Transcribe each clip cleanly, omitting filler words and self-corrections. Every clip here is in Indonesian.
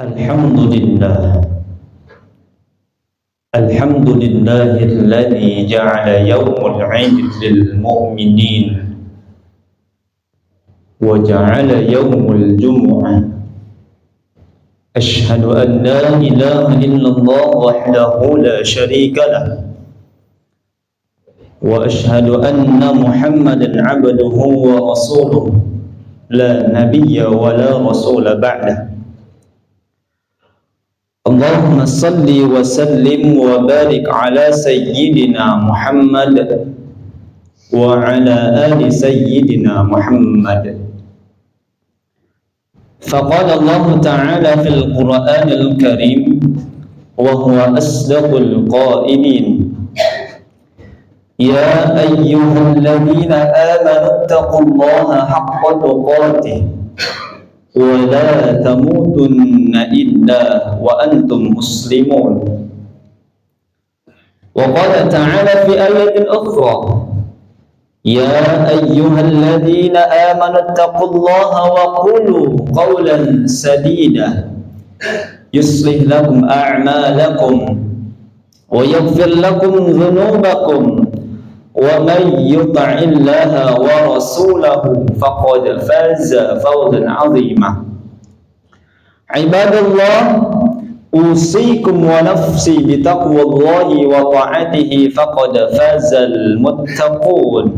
Alhamdulillah. Alhamdulillahilladzi ja'ala yawmul 'id lil mu'minin wa ja'ala yawmul jumu'ah. Ashhadu an la ilaha illallah wahdahu la syarika lah wa ashhadu anna Muhammadan 'abduhu wa rasuluh la nabiyya wa la rasula ba'dah. Allahumma salli wa sallim wa barik ala sayyidina Muhammad wa ala ali sayyidina Muhammad. Faqala Allah Ta'ala fil Qur'anil Karim wa huwa asdaqul qailin. Ya ayyuhalladzina amanu taqullaha haqqa tuqatih wa la tamutunna illa wa antum muslimun. Wa qala ta'ala fi ayatin ukhra, ya ayyuhalladzina amanu taqullaha wa qulu qawlan sadida yuslih lakum a'malakum wa yaghfir lakum dhunubakum wa man yuti'illaha wa rasulahu faqad faza fawzan 'azima. Ibadallah, usikum wa nafsi bitaqwallahi wa ta'atihi faqad fazal muttaqun.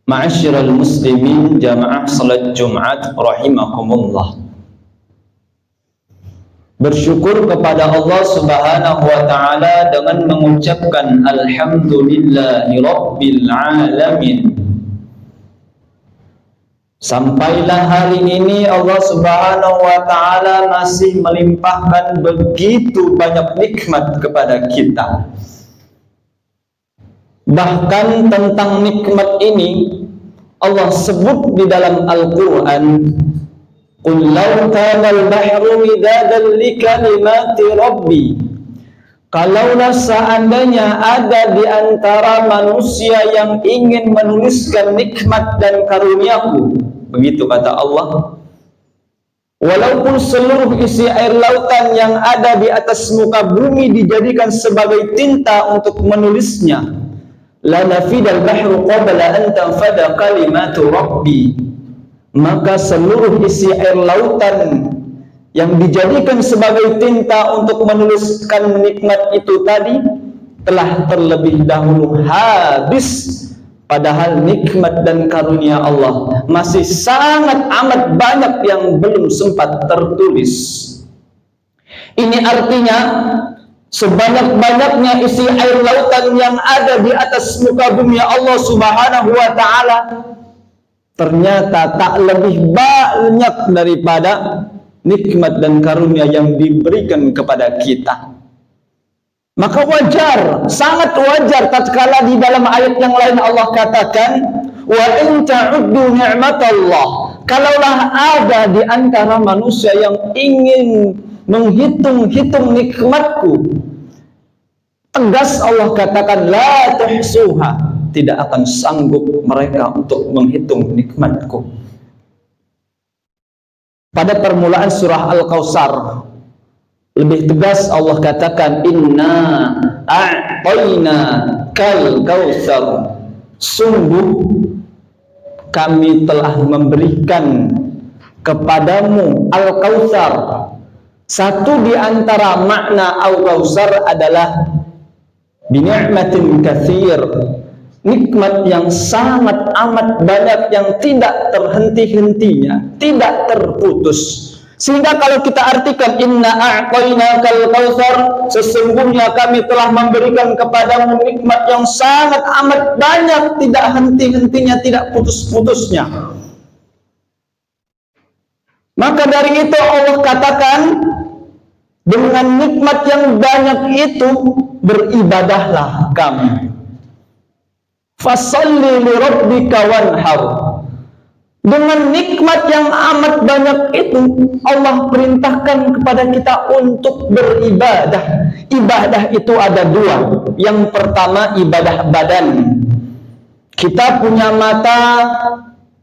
Ma'asyiral muslimin jamaah salat Jumat rahimakumullah. Bersyukur kepada Allah Subhanahu wa Ta'ala dengan mengucapkan alhamdulillahi rabbil alamin. Sampailah hari ini Allah Subhanahu wa Ta'ala masih melimpahkan begitu banyak nikmat kepada kita. Bahkan tentang nikmat ini Allah sebut di dalam Al-Quran, Qul law kana al-bahru midadan li kalimati rabbi. Kalaulah seandainya ada di antara manusia yang ingin menuliskan nikmat dan karuniaku, begitu kata Allah, walaupun seluruh isi air lautan yang ada di atas muka bumi dijadikan sebagai tinta untuk menulisnya, la nafidal bahru qabla an tanfada kalimatu rabbi. Maka seluruh isi air lautan yang dijadikan sebagai tinta untuk menuliskan nikmat itu tadi telah terlebih dahulu habis. Padahal nikmat dan karunia Allah masih sangat amat banyak yang belum sempat tertulis. Ini artinya sebanyak-banyaknya isi air lautan yang ada di atas muka bumi Allah Subhanahu wa Ta'ala ternyata tak lebih banyak daripada nikmat dan karunia yang diberikan kepada kita. Maka wajar, sangat wajar tatkala di dalam ayat yang lain Allah katakan, wa in ta'uddu ni'matallah. Kalaulah ada di antara manusia yang ingin menghitung-hitung nikmatku, tegas Allah katakan la tuhsuha, tidak akan sanggup mereka untuk menghitung nikmatku. Pada permulaan surah Al-Kautsar lebih tegas Allah katakan, inna a'tayna kal kautsar, sungguh kami telah memberikan kepadamu Al-Kautsar. Satu di antara makna Al-Kautsar adalah bini'matin katsir, nikmat yang sangat amat banyak yang tidak terhenti-hentinya, tidak terputus. Sehingga kalau kita artikan inna a'tainakal kautsar, sesungguhnya kami telah memberikan kepadamu nikmat yang sangat amat banyak, tidak henti-hentinya, tidak putus-putusnya. Maka dari itu Allah katakan, dengan nikmat yang banyak itu beribadahlah kamu. Fasalli li rabbika wanhar. Dengan nikmat yang amat banyak itu Allah perintahkan kepada kita untuk beribadah. Ibadah itu ada dua. Yang pertama ibadah badan. Kita punya mata,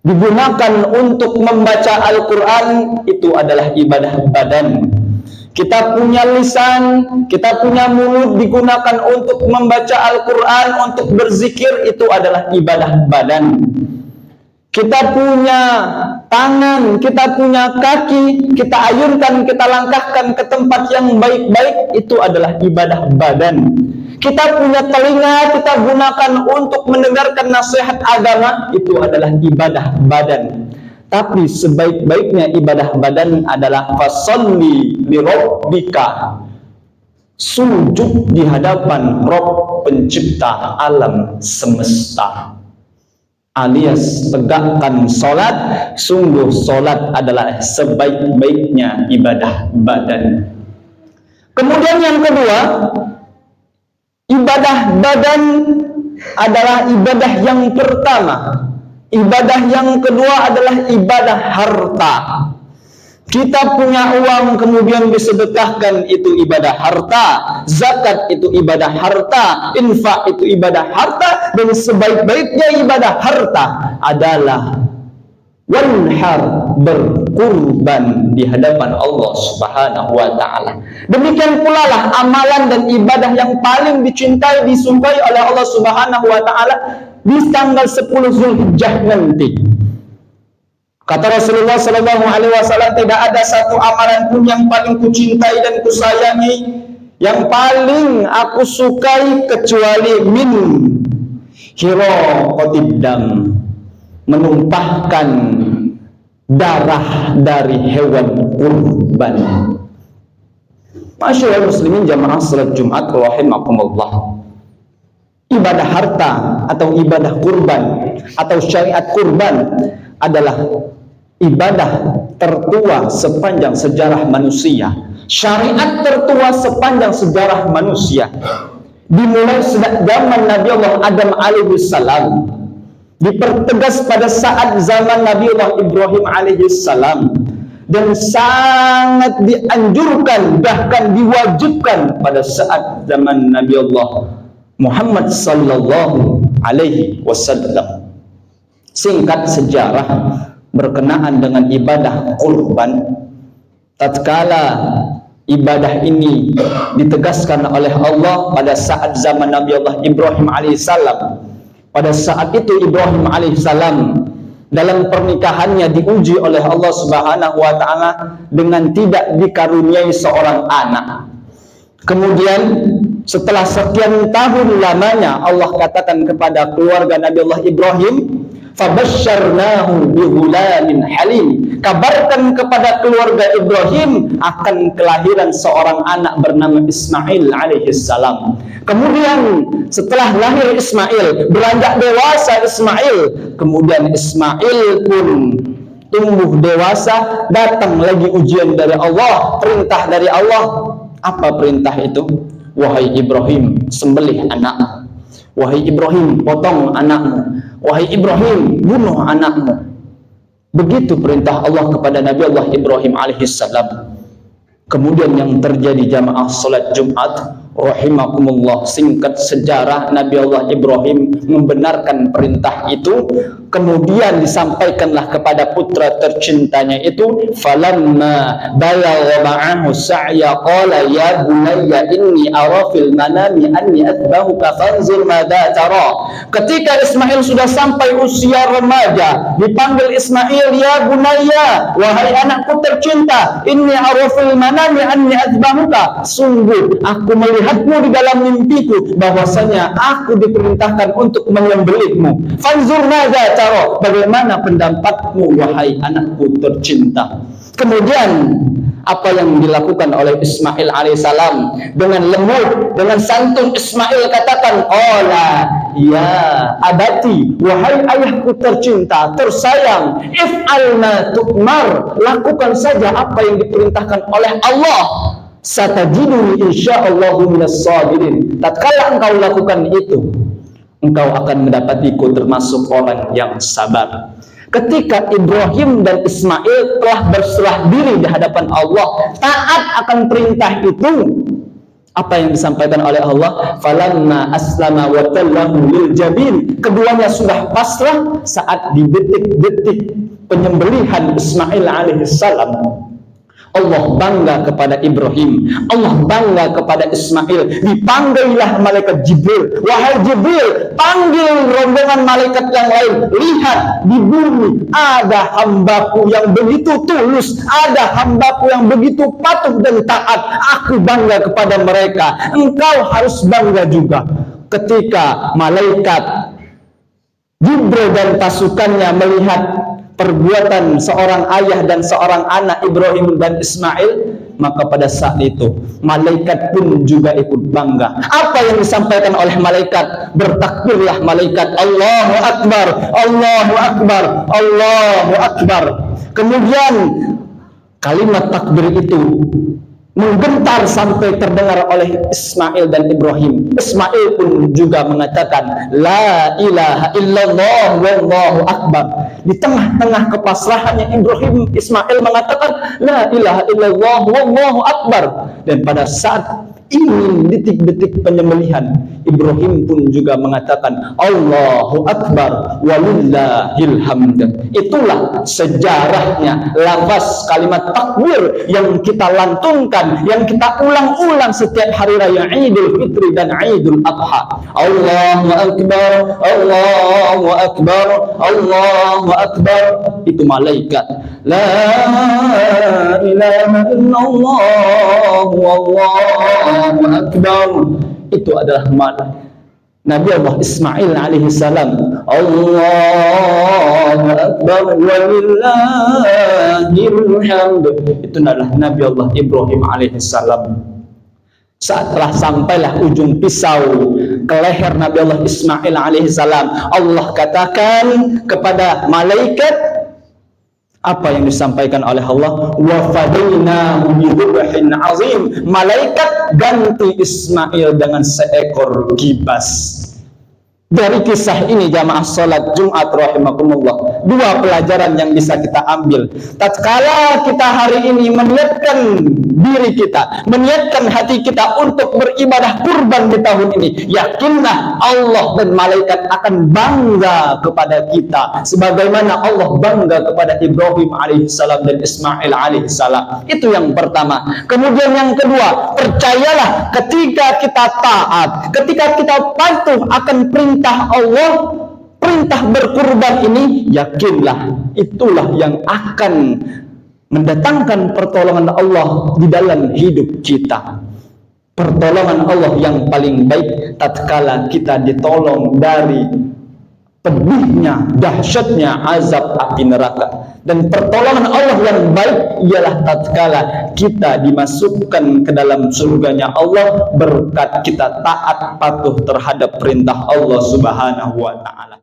digunakan untuk membaca Al-Quran, itu adalah ibadah badan. Kita punya lisan, kita punya mulut digunakan untuk membaca Al-Quran, untuk berzikir, itu adalah ibadah badan. Kita punya tangan, kita punya kaki, kita ayunkan, kita langkahkan ke tempat yang baik-baik, itu adalah ibadah badan. Kita punya telinga, kita gunakan untuk mendengarkan nasihat agama, itu adalah ibadah badan. Tapi sebaik-baiknya ibadah badan adalah fasalli li rabbika, sujud di hadapan Rabb pencipta alam semesta, alias tegakkan solat. Sungguh solat adalah sebaik-baiknya ibadah badan. Kemudian yang kedua, ibadah badan adalah ibadah yang pertama. Ibadah yang kedua adalah ibadah harta. Kita punya uang kemudian disedekahkan, itu ibadah harta. Zakat itu ibadah harta. Infak itu ibadah harta. Dan sebaik-baiknya ibadah harta adalah wanhar, berkurban di hadapan Allah Subhanahu wa ta'ala. Demikian pula lah amalan dan ibadah yang paling dicintai, disukai oleh Allah Subhanahu wa ta'ala di tanggal 10 Zulhijjah nanti. Kata Rasulullah sallallahu alaihi wasallam, tidak ada satu amalan pun yang paling kucintai dan kusayangi, yang paling aku sukai, kecuali min hiraqatid dam, menumpahkan darah dari hewan kurban. Masyaallah muslimin jamaah salat Jumat rahimakumullah. Ibadah harta atau ibadah kurban atau syariat kurban adalah ibadah tertua sepanjang sejarah manusia. Syariat tertua sepanjang sejarah manusia. Dimulai sejak zaman Nabi Allah Adam alaihissalam, dipertegas pada saat zaman Nabi Allah Ibrahim alaihissalam, dan sangat dianjurkan, bahkan diwajibkan pada saat zaman Nabi Allah Muhammad sallallahu alaihi wasallam. Singkat sejarah berkenaan dengan ibadah kurban, tatkala ibadah ini ditegaskan oleh Allah pada saat zaman Nabi Allah Ibrahim alaihissalam. Pada saat itu Ibrahim alaihissalam dalam pernikahannya diuji oleh Allah Subhanahu wa ta'ala dengan tidak dikaruniai seorang anak. Kemudian setelah sekian tahun lamanya Allah katakan kepada keluarga Nabi Allah Ibrahim, fabasyarnahu bihulamin halim, kabarkan kepada keluarga Ibrahim akan kelahiran seorang anak bernama Ismail alaihissalam. Kemudian setelah lahir Ismail, beranjak dewasa Ismail, kemudian Ismail pun tumbuh dewasa, datang lagi ujian dari Allah, perintah dari Allah. Apa perintah itu? Wahai Ibrahim, sembelih anakmu. Wahai Ibrahim, potong anakmu. Wahai Ibrahim, bunuh anakmu. Begitu perintah Allah kepada Nabi Allah Ibrahim alaihissalam. Kemudian yang terjadi jamaah salat Jumat rahimakumullah, singkat sejarah, Nabi Allah Ibrahim membenarkan perintah itu. Kemudian disampaikanlah kepada putra tercintanya itu, falamma balagha ma'ahu sa'ya qala ya bunayya inni ara fil manami anni athbahuka fanzur madza tara. Ketika Ismail sudah sampai usia remaja, dipanggil Ismail, ya bunayya, wahai anakku tercinta, inni ara fil manami anni athbahuka, sungguh aku melihatmu di dalam mimpiku bahwasanya aku diperintahkan untuk menyembelihmu. Fanzur madza tara, bagaimana pendapatmu wahai anakku tercinta. Kemudian apa yang dilakukan oleh Ismail alaihissalam dengan lembut, dengan santun, Ismail katakan, qala ya abati, wahai ayahku tercinta, tersayang, if'al ma tu'mar, lakukan saja apa yang diperintahkan oleh Allah. Satajiduni insyaallahu minas sabirin. Tatkala engkau lakukan itu, engkau akan mendapatiku termasuk orang yang sabar. Ketika Ibrahim dan Ismail telah berserah diri di hadapan Allah, taat akan perintah itu, Apa yang disampaikan oleh Allah? Falamma aslama wa tallahu lil jabin. Keduanya sudah pasrah saat di detik-detik penyembelihan Ismail alaihissalam. Allah bangga kepada Ibrahim, Allah bangga kepada Ismail. Dipanggillah malaikat Jibril, wahai Jibril, panggil rombongan malaikat yang lain. Lihat di bumi ada hambaku yang begitu tulus, ada hambaku yang begitu patuh dan taat. Aku bangga kepada mereka. Engkau harus bangga juga. Ketika malaikat Jibril dan pasukannya melihat perbuatan seorang ayah dan seorang anak, Ibrahim dan Ismail, maka pada saat itu malaikat pun juga ikut bangga. Apa yang disampaikan oleh malaikat? Bertakbirlah malaikat, Allahu Akbar, Allahu Akbar, Allahu Akbar. Kemudian kalimat takbir itu menggentar sampai terdengar oleh Ismail dan Ibrahim. Ismail pun juga mengatakan la ilaha illallah wallahu akbar. Di tengah-tengah kepasrahannya Ibrahim, Ismail mengatakan la ilaha illallah wallahu akbar. Dan pada saat ingin detik-detik penyembelihan, Ibrahim pun juga mengatakan Allahu Akbar walillahil hamd. Itulah sejarahnya lafaz kalimat takbir yang kita lantunkan, yang kita ulang-ulang setiap hari raya Idul Fitri dan Idul Adha. Allahu Akbar, Allahu Akbar, Allahu Akbar. Itu malaikat. La ilaha illallah wallahu akbar. Itu adalah Nabi Allah Ismail alaihissalam. Allahu akbar walillahil hamd. Itu adalah Nabi Allah Ibrahim alaihissalam. Saat telah sampailah ujung pisau ke leher Nabi Allah Ismail alaihissalam, Allah katakan kepada malaikat, apa yang disampaikan oleh Allah? Wa fadainahu bidzibhin azim. Malaikat ganti Ismail dengan seekor kibas. Dari kisah ini jamaah salat Jumat rahimakumullah, dua pelajaran yang bisa kita ambil. Tatkala kita hari ini meniatkan diri kita, meniatkan hati kita untuk beribadah kurban di tahun ini, yakinlah Allah dan malaikat akan bangga kepada kita sebagaimana Allah bangga kepada Ibrahim alaihissalam dan Ismail alaihissalam. Itu yang pertama. Kemudian yang kedua, percayalah ketika kita taat, ketika kita patuh akan perintah Allah, perintah berkurban ini, yakinlah itulah yang akan mendatangkan pertolongan Allah di dalam hidup kita. Pertolongan Allah yang paling baik tatkala kita ditolong dari pedihnya, dahsyatnya azab api neraka. Dan pertolongan Allah yang baik ialah tatkala kita dimasukkan ke dalam surganya Allah berkat kita taat patuh terhadap perintah Allah Subhanahu wa ta'ala.